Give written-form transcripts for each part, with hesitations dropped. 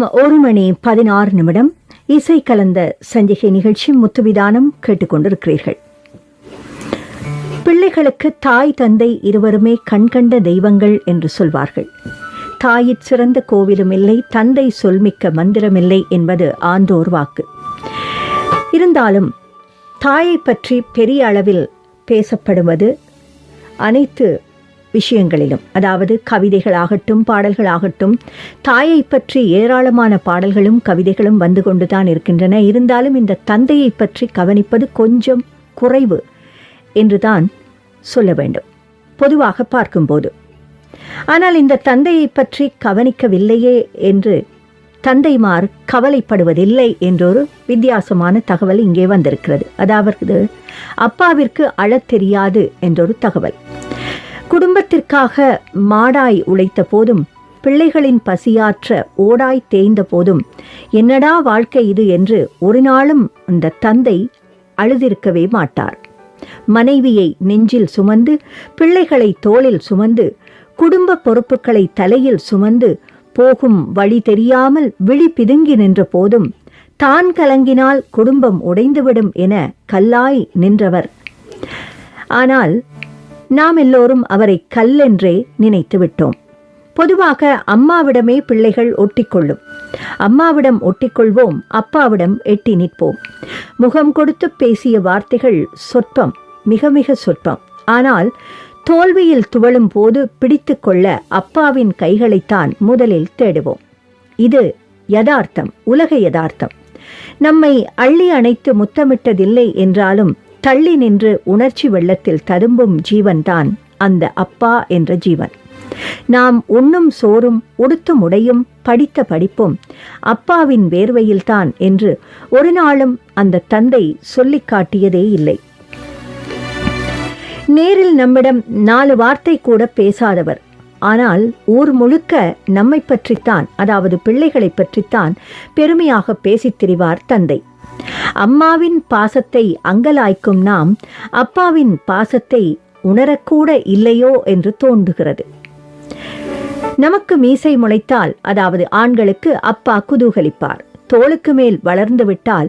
நேரம் 1:16 இசை கலந்த சஞ்சிகை நிகழ்ச்சி முத்துவிதானம் கேட்டுக்கொண்டிருக்கிறீர்கள். பிள்ளைகளுக்கு தாய் தந்தை இருவருமே கண்கண்ட தெய்வங்கள் என்று சொல்வார்கள். தாயிற் சிறந்த கோவிலும் இல்லை, தந்தை சொல்மிக்க மந்திரமில்லை என்பது ஆண்டோர் வாக்கு. இருந்தாலும் தாயை பற்றி பெரிய அளவில் பேசப்படுவது அனைத்து விஷயங்களிலும், அதாவது கவிதைகளாகட்டும் பாடல்களாகட்டும், தாயை பற்றி ஏராளமான பாடல்களும் கவிதைகளும் வந்து கொண்டுதான் இருக்கின்றன. இருந்தாலும் இந்த தந்தையை பற்றி கவனிப்பது கொஞ்சம் குறைவு என்றுதான் சொல்ல வேண்டும் பொதுவாக பார்க்கும்போது. ஆனால் இந்த தந்தையை பற்றி கவனிக்கவில்லையே என்று தந்தைமார் கவலைப்படுவதில்லை என்றொரு வித்தியாசமான தகவல் இங்கே வந்திருக்கிறது. அதாவது அப்பாவிற்கு அழத் தெரியாது என்றொரு தகவல். குடும்பத்திற்காக மாடாய் உழைத்த போதும், பிள்ளைகளின் பசியாற்ற ஓடாய் தேய்ந்த போதும், என்னடா வாழ்க்கை இது என்று ஒரு நாளும் அந்த தந்தை அழுதிருக்கவே மாட்டார். மனைவியை நெஞ்சில் சுமந்து, பிள்ளைகளை தோளில் சுமந்து, குடும்ப பொறுப்புகளை தலையில் சுமந்து, போகும் வழி தெரியாமல் விழி பிதுங்கி நின்ற போதும், தான் கலங்கினால் குடும்பம் உடைந்துவிடும் என கல்லாய் நின்றவர். ஆனால் நாம் எல்லோரும் அவரை கல்லென்றே நினைத்து விட்டோம். பொதுவாக அம்மாவிடமே பிள்ளைகள் ஒட்டிக்கொள்ளும். அம்மாவிடம் ஒட்டிக்கொள்வோம், அப்பாவிடம் எட்டி நிற்போம். முகம் கொடுத்து பேசிய வார்த்தைகள் சொற்பம், மிக மிக சொற்பம். ஆனால் தோல்வியில் துவளும் போது பிடித்து கொள்ள அப்பாவின் கைகளைத்தான் முதலில் தேடுவோம். இது யதார்த்தம், உலக யதார்த்தம். நம்மை அள்ளி அணைத்து முத்தமிட்டதில்லை என்றாலும் தள்ளி நின்று உணர்ச்சி வெள்ளத்தில் ததும்பும் ஜீவன்தான் அந்த அப்பா என்ற ஜீவன். நாம் உண்ணும் சோறும் உடுத்தும் உடையும் படித்த படிப்பும் அப்பாவின் வேர்வையில்தான் என்று ஒரு நாளும் அந்த தந்தை சொல்லிக் காட்டியதே இல்லை. நேரில் நம்மிடம் 4 வார்த்தை கூட பேசாதவர், ஆனால் ஊர் முழுக்க நம்மை பற்றித்தான், அதாவது பிள்ளைகளை பற்றித்தான் பெருமையாக பேசித் திரிவார் தந்தை. அம்மாவின் பாசத்தை அங்கலாய்க்கும் நாம் அப்பாவின் பாசத்தை உணரக்கூட இல்லையோ என்று தோன்றுகிறது. நமக்கு மீசை முளைத்தால், அதாவது ஆண்களுக்கு அப்பா குதூகலிப்பார். தோளுக்கு மேல் வளர்ந்து விட்டால்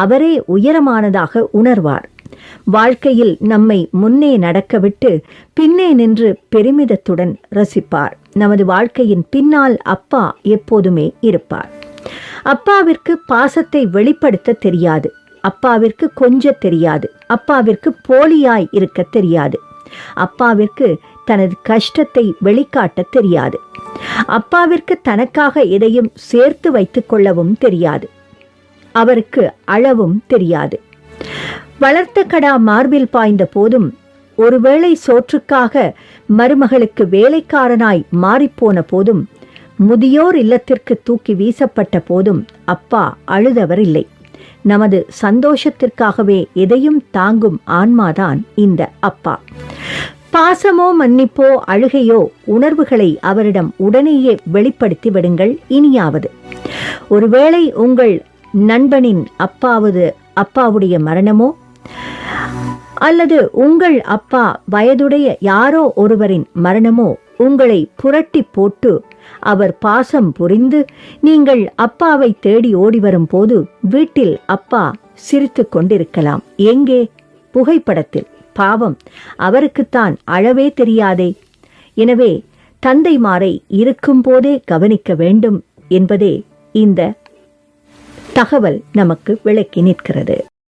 அவரே உயரமானதாக உணர்வார். வாழ்க்கையில் நம்மை முன்னே நடக்கவிட்டு பின்னே நின்று பெருமிதத்துடன் ரசிப்பார். நமது வாழ்க்கையின் பின்னால் அப்பா எப்போதுமே இருப்பார். அப்பாவிற்கு பாசத்தை வெளிப்படுத்த தெரியாது, அப்பாவிற்கு கொஞ்ச தெரியாது, அப்பாவிற்கு போலியாய் இருக்க தெரியாது, அப்பாவிற்கு தனது கஷ்டத்தை வெளிக்காட்ட தெரியாது, அப்பாவிற்கு தனக்காக எதையும் சேர்த்து வைத்துக் கொள்ளவும் தெரியாது, அவருக்கு அழவும் தெரியாது. வளர்த்த கடா மார்பில் பாய்ந்த போதும், ஒருவேளை சோற்றுக்காக மருமகளுக்கு வேலைக்காரனாய் மாறிப்போன போதும், முதியோர் இல்லத்திற்கு தூக்கி வீசப்பட்ட போதும் அப்பா அழுதவர் இல்லை. நமது சந்தோஷத்திற்காகவே எதையும் தாங்கும் ஆன்மாதான் இந்த அப்பா. பாசமோ மன்னிப்போ அழுகையோ உணர்வுகளை அவரிடம் உடனேயே வெளிப்படுத்தி விடுங்கள். இனியாவது ஒருவேளை உங்கள் நண்பனின் அப்பாவுடைய மரணமோ, அல்லது உங்கள் அப்பா வயதுடைய யாரோ ஒருவரின் மரணமோ உங்களை புரட்டி போட்டு அவர் பாசம் புரிந்து நீங்கள் அப்பாவை தேடி ஓடி வரும் போது வீட்டில் அப்பா சிரித்து கொண்டிருக்கலாம். எங்கே? புகைப்படத்தில். பாவம், அவருக்குத்தான் அழவே தெரியாதே. எனவே தந்தைமாரை இருக்கும் போதே கவனிக்க வேண்டும் என்பதே இந்த தகவல் நமக்கு விளக்கி நிற்கிறது.